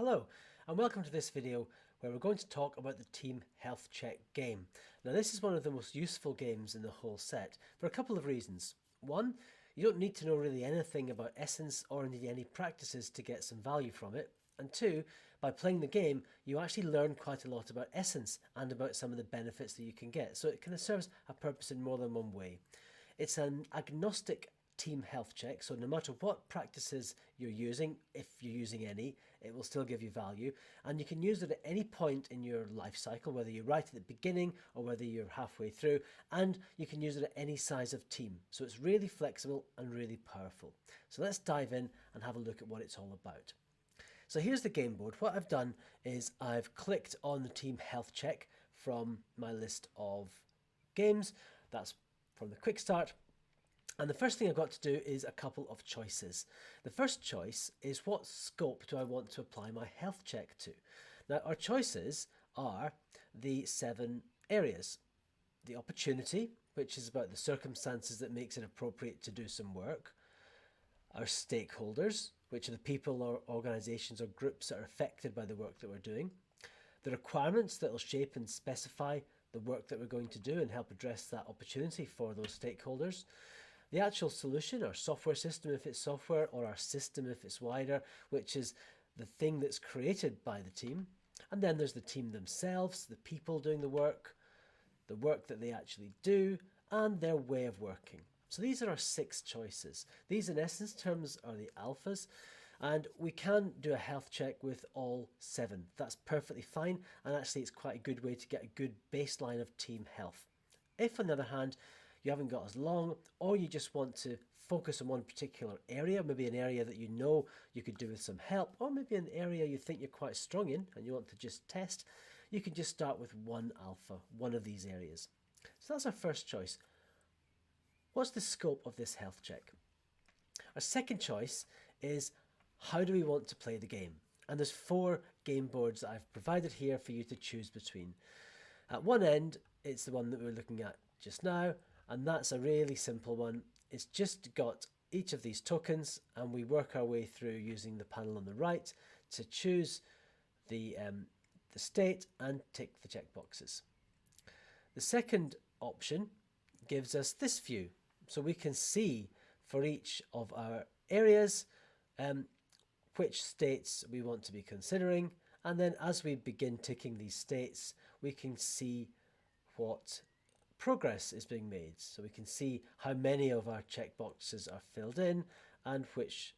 Hello and welcome to this video where we're going to talk about the Team Healthcheck game. Now this is one of the most useful games in the whole set for a couple of reasons. One, you don't need to know really anything about Essence or indeed any practices to get some value from it. And two, by playing the game you actually learn quite a lot about Essence and about some of the benefits that you can get. So it kind of serves a purpose in more than one way. It's an agnostic team health check, so no matter what practices you're using, if you're using any, it will still give you value, and you can use it at any point in your life cycle, whether you're right at the beginning or whether you're halfway through, and you can use it at any size of team. So it's really flexible and really powerful. So let's dive in and have a look at what it's all about. So here's the game board. What I've done is I've clicked on the team health check from my list of games. That's from the quick start. And the first thing I've got to do is a couple of choices. The first choice is what scope do I want to apply my health check to? Now our choices are the 7 areas. The opportunity, which is about the circumstances that makes it appropriate to do some work. Our stakeholders, which are the people or organisations or groups that are affected by the work that we're doing. The requirements that will shape and specify the work that we're going to do and help address that opportunity for those stakeholders. The actual solution, our software system if it's software, or our system if it's wider, which is the thing that's created by the team. And then there's the team themselves, the people doing the work that they actually do, and their way of working. So these are our 6 choices. These in essence terms are the alphas, and we can do a health check with all 7. That's perfectly fine, and actually it's quite a good way to get a good baseline of team health. If on the other hand, you haven't got as long, or you just want to focus on one particular area, maybe an area that you know you could do with some help, or maybe an area you think you're quite strong in and you want to just test, you can just start with one alpha, one of these areas. So that's our first choice. What's the scope of this health check? Our second choice is how do we want to play the game? And there's 4 game boards that I've provided here for you to choose between. At one end, it's the one that we're looking at just now, and that's a really simple one. It's just got each of these tokens, and we work our way through using the panel on the right to choose the state and tick the checkboxes. The second option gives us this view, so we can see for each of our areas which states we want to be considering, and then as we begin ticking these states we can see what progress is being made. So we can see how many of our checkboxes are filled in and which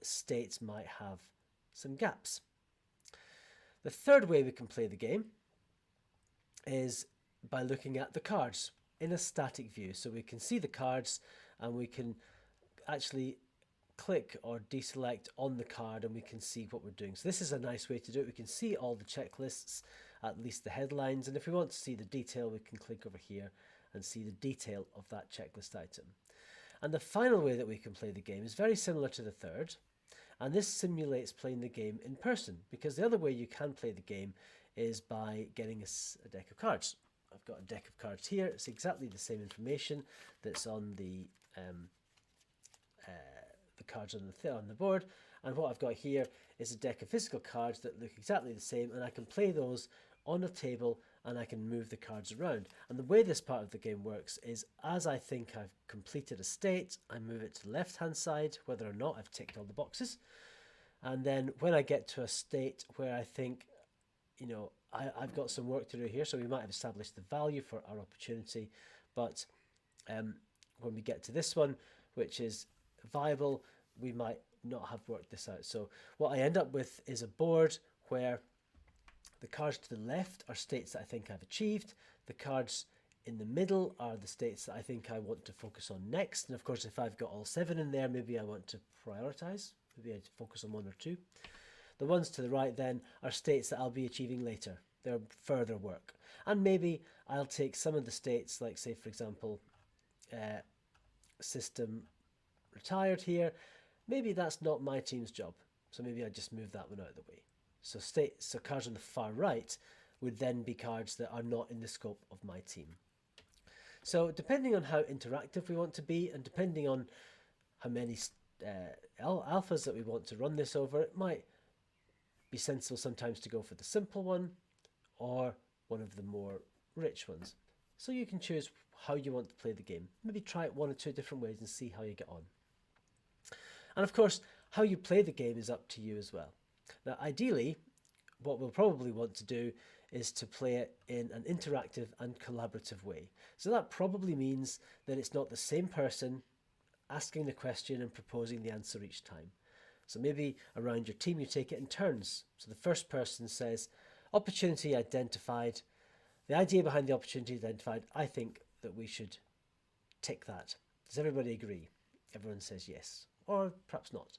states might have some gaps. The third way we can play the game is by looking at the cards in a static view. So we can see the cards and we can actually click or deselect on the card and we can see what we're doing. So this is a nice way to do it. We can see all the checklists, at least the headlines, and if we want to see the detail we can click over here and see the detail of that checklist item. And the final way that we can play the game is very similar to the third, and this simulates playing the game in person, because the other way you can play the game is by getting a deck of cards. I've got a deck of cards here. It's exactly the same information that's on the cards on the board, and what I've got here is a deck of physical cards that look exactly the same, and I can play those on a table and I can move the cards around. And the way this part of the game works is as I think I've completed a state, I move it to the left hand side whether or not I've ticked all the boxes, and then when I get to a state where I think, you know, I've got some work to do here, so we might have established the value for our opportunity, but when we get to this one, which is viable, we might not have worked this out. So what I end up with is a board where the cards to the left are states that I think I've achieved, the cards in the middle are the states that I think I want to focus on next, and of course if I've got all 7 in there, maybe I want to prioritize, maybe I focus on 1 or 2. The ones to the right then are states that I'll be achieving later, they're further work, and maybe I'll take some of the states, like say for example system retired here, maybe that's not my team's job, so maybe I just move that one out of the way. So cards on the far right would then be cards that are not in the scope of my team. So depending on how interactive we want to be, and depending on how many alphas that we want to run this over, it might be sensible sometimes to go for the simple one or one of the more rich ones. So you can choose how you want to play the game. Maybe try it one or two different ways and see how you get on. And of course, how you play the game is up to you as well. Now, ideally, what we'll probably want to do is to play it in an interactive and collaborative way. So that probably means that it's not the same person asking the question and proposing the answer each time. So maybe around your team you take it in turns. So the first person says, opportunity identified. The idea behind the opportunity identified, I think that we should tick that. Does everybody agree? Everyone says yes, or perhaps not.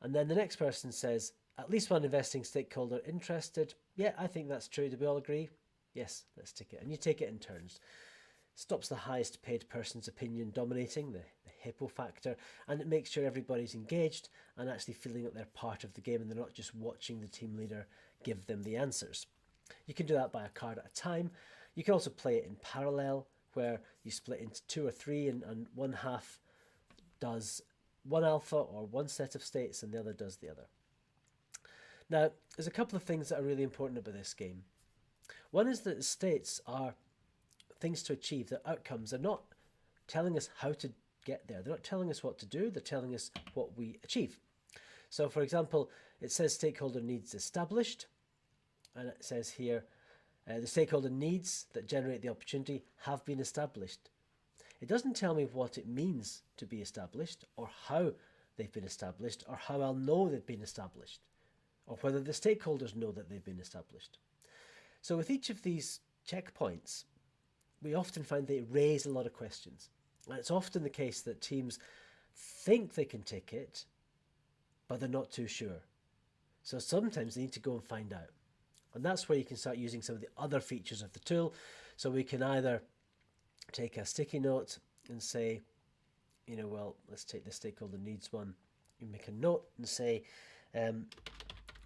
And then the next person says, at least one investing stakeholder interested. Yeah, I think that's true. Do we all agree? Yes, let's tick it. And you take it in turns. Stops the highest paid person's opinion dominating, the hippo factor, and it makes sure everybody's engaged and actually feeling that they're part of the game and they're not just watching the team leader give them the answers. You can do that by a card at a time. You can also play it in parallel, where you split into 2 or 3 and one half does one alpha or one set of states and the other does the other. Now, there's a couple of things that are really important about this game. One is that the states are things to achieve, the outcomes. They're not telling us how to get there. They're not telling us what to do. They're telling us what we achieve. So, for example, it says stakeholder needs established. And it says here, the stakeholder needs that generate the opportunity have been established. It doesn't tell me what it means to be established, or how they've been established, or how I'll know they've been established, or whether the stakeholders know that they've been established. So with each of these checkpoints, we often find they raise a lot of questions. And it's often the case that teams think they can tick it, but they're not too sure. So sometimes they need to go and find out. And that's where you can start using some of the other features of the tool. So we can either take a sticky note and say, well, let's take the stakeholder needs one. You make a note and say,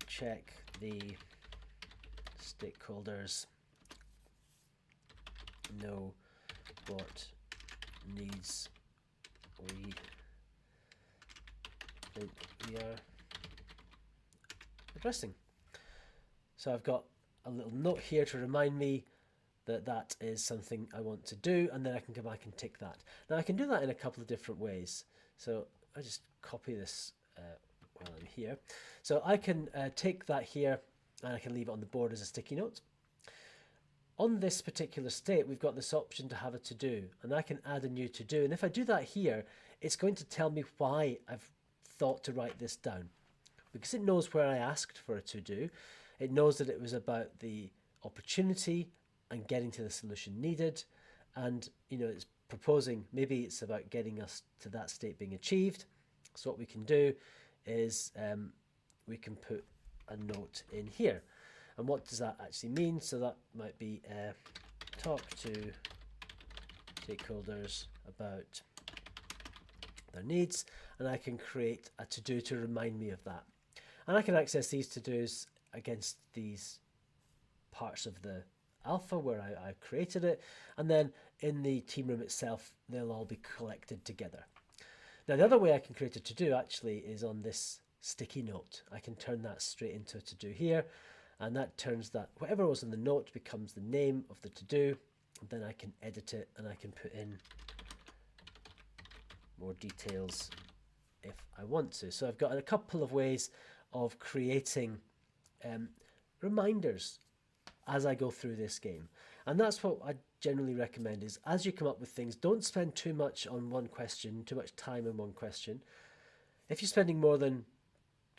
check the stakeholders know what needs we think we are addressing. So I've got a little note here to remind me that that is something I want to do, and then I can go back and tick that. Now I can do that in a couple of different ways. So I just copy this while I'm here. So I can take that here and I can leave it on the board as a sticky note. On this particular state, we've got this option to have a to-do, and I can add a new to-do. And if I do that here, it's going to tell me why I've thought to write this down, because it knows where I asked for a to-do. It knows that it was about the opportunity and getting to the solution needed, and it's proposing, maybe it's about getting us to that state being achieved. So what we can do is we can put a note in here. And what does that actually mean? So that might be talk to stakeholders about their needs, and I can create a to-do to remind me of that. And I can access these to-dos against these parts of the alpha where I created it, and then in the team room itself they'll all be collected together. Now the other way I can create a to-do actually is on this sticky note. I can turn that straight into a to-do here, and that turns that whatever was in the note becomes the name of the to-do, and then I can edit it and I can put in more details if I want to. So I've got a couple of ways of creating reminders as I go through this game. And that's what I generally recommend, is as you come up with things, don't spend too much on one question, too much time on one question. If you're spending more than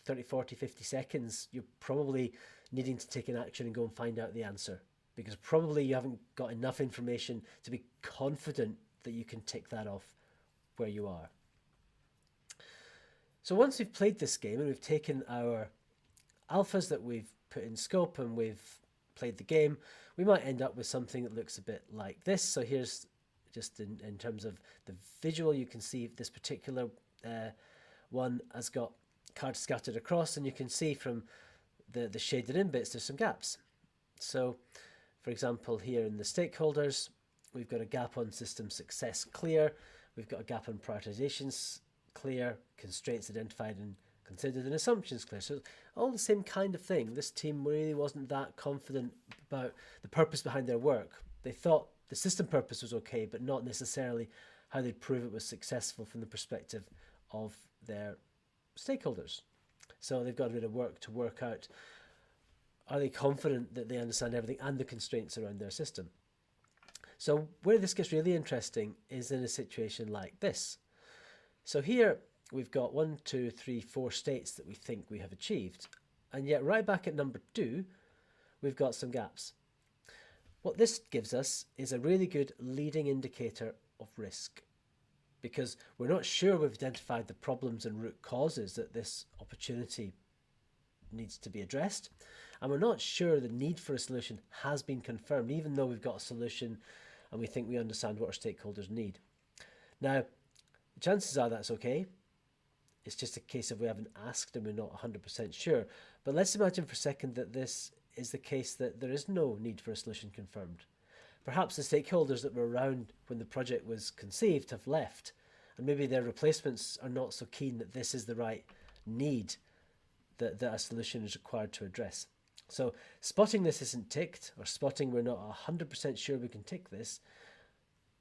30, 40, 50 seconds, you're probably needing to take an action and go and find out the answer, because probably you haven't got enough information to be confident that you can tick that off where you are. So once we've played this game and we've taken our alphas that we've put in scope and we've played the game, we might end up with something that looks a bit like this. So here's just in terms of the visual, you can see this particular one has got cards scattered across, and you can see from the shaded in bits there's some gaps. So for example, here in the stakeholders, we've got a gap on system success clear, we've got a gap on prioritizations clear, constraints identified and considered an assumptions clear. So all the same kind of thing. This team really wasn't that confident about the purpose behind their work. They thought the system purpose was okay, but not necessarily how they'd prove it was successful from the perspective of their stakeholders. So they've got a bit of work to work out. Are they confident that they understand everything and the constraints around their system? So where this gets really interesting is in a situation like this. So here we've got 1, 2, 3, 4 states that we think we have achieved. And yet right back at number 2, we've got some gaps. What this gives us is a really good leading indicator of risk, because we're not sure we've identified the problems and root causes that this opportunity needs to be addressed. And we're not sure the need for a solution has been confirmed, even though we've got a solution and we think we understand what our stakeholders need. Now, the chances are that's okay. It's just a case of we haven't asked and we're not 100% sure. But let's imagine for a second that this is the case, that there is no need for a solution confirmed. Perhaps the stakeholders that were around when the project was conceived have left, and maybe their replacements are not so keen that this is the right need that a solution is required to address. So spotting this isn't ticked, or spotting we're not 100% sure we can tick this,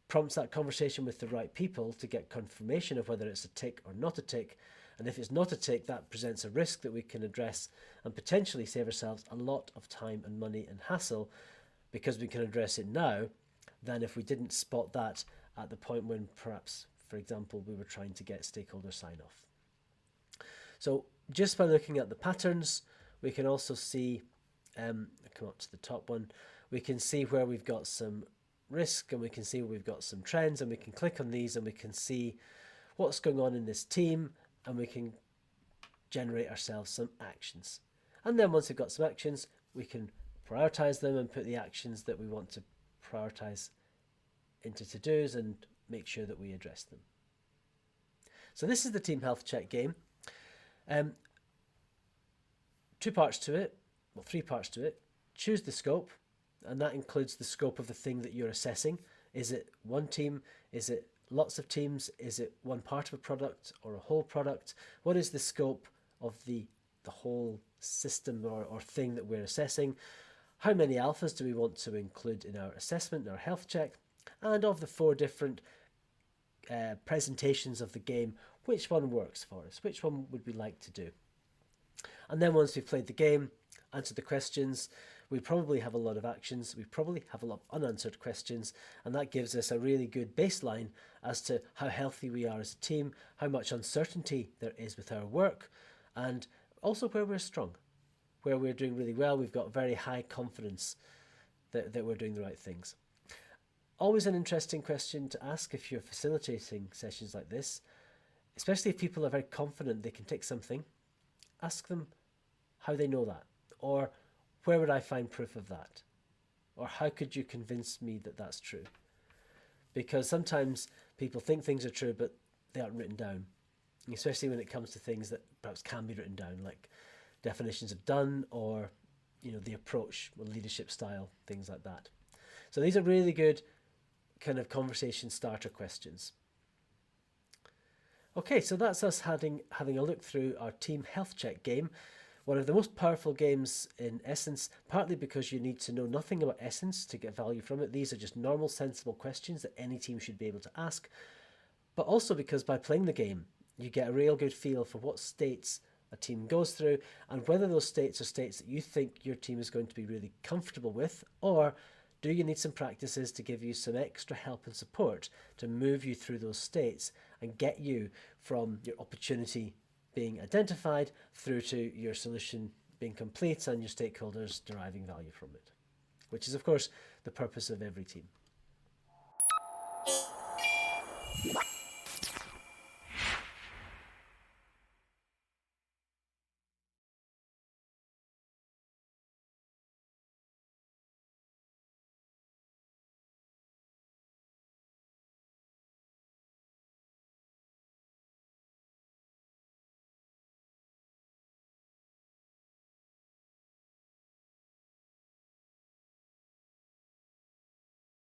prompts that conversation with the right people to get confirmation of whether it's a tick or not a tick. And if it's not a tick, that presents a risk that we can address and potentially save ourselves a lot of time and money and hassle, because we can address it now than if we didn't spot that at the point when perhaps, for example, we were trying to get stakeholder sign-off. So just by looking at the patterns, we can also see, come up to the top one, we can see where we've got some risk, and we can see where we've got some trends, and we can click on these and we can see what's going on in this team, and we can generate ourselves some actions. And then once we've got some actions, we can prioritize them and put the actions that we want to prioritize into to-dos and make sure that we address them. So this is the Team Health Check game. 2 parts to it, well, 3 parts to it. Choose the scope, and that includes the scope of the thing that you're assessing. Is it one team? Is it lots of teams? Is it one part of a product or a whole product? What is the scope of the whole system or thing that we're assessing? How many alphas do we want to include in our assessment, in our health check? And of the 4 different presentations of the game, which one works for us? Which one would we like to do? And then once we've played the game, answered the questions, we probably have a lot of actions, we probably have a lot of unanswered questions, and that gives us a really good baseline as to how healthy we are as a team, how much uncertainty there is with our work, and also where we're strong, where we're doing really well. We've got very high confidence that we're doing the right things. Always an interesting question to ask if you're facilitating sessions like this, especially if people are very confident they can tick something. Ask them how they know that, or where would I find proof of that? Or how could you convince me that that's true? Because sometimes people think things are true, but they aren't written down, especially when it comes to things that perhaps can be written down, like definitions of done, or the approach or leadership style, things like that. So these are really good kind of conversation starter questions. Okay, so that's us having a look through our Team Health Check game. One of the most powerful games in Essence, partly because you need to know nothing about Essence to get value from it. These are just normal, sensible questions that any team should be able to ask. But also because by playing the game, you get a real good feel for what states a team goes through, and whether those states are states that you think your team is going to be really comfortable with, or do you need some practices to give you some extra help and support to move you through those states and get you from your opportunity being identified through to your solution being complete and your stakeholders deriving value from it, which is, of course, the purpose of every team.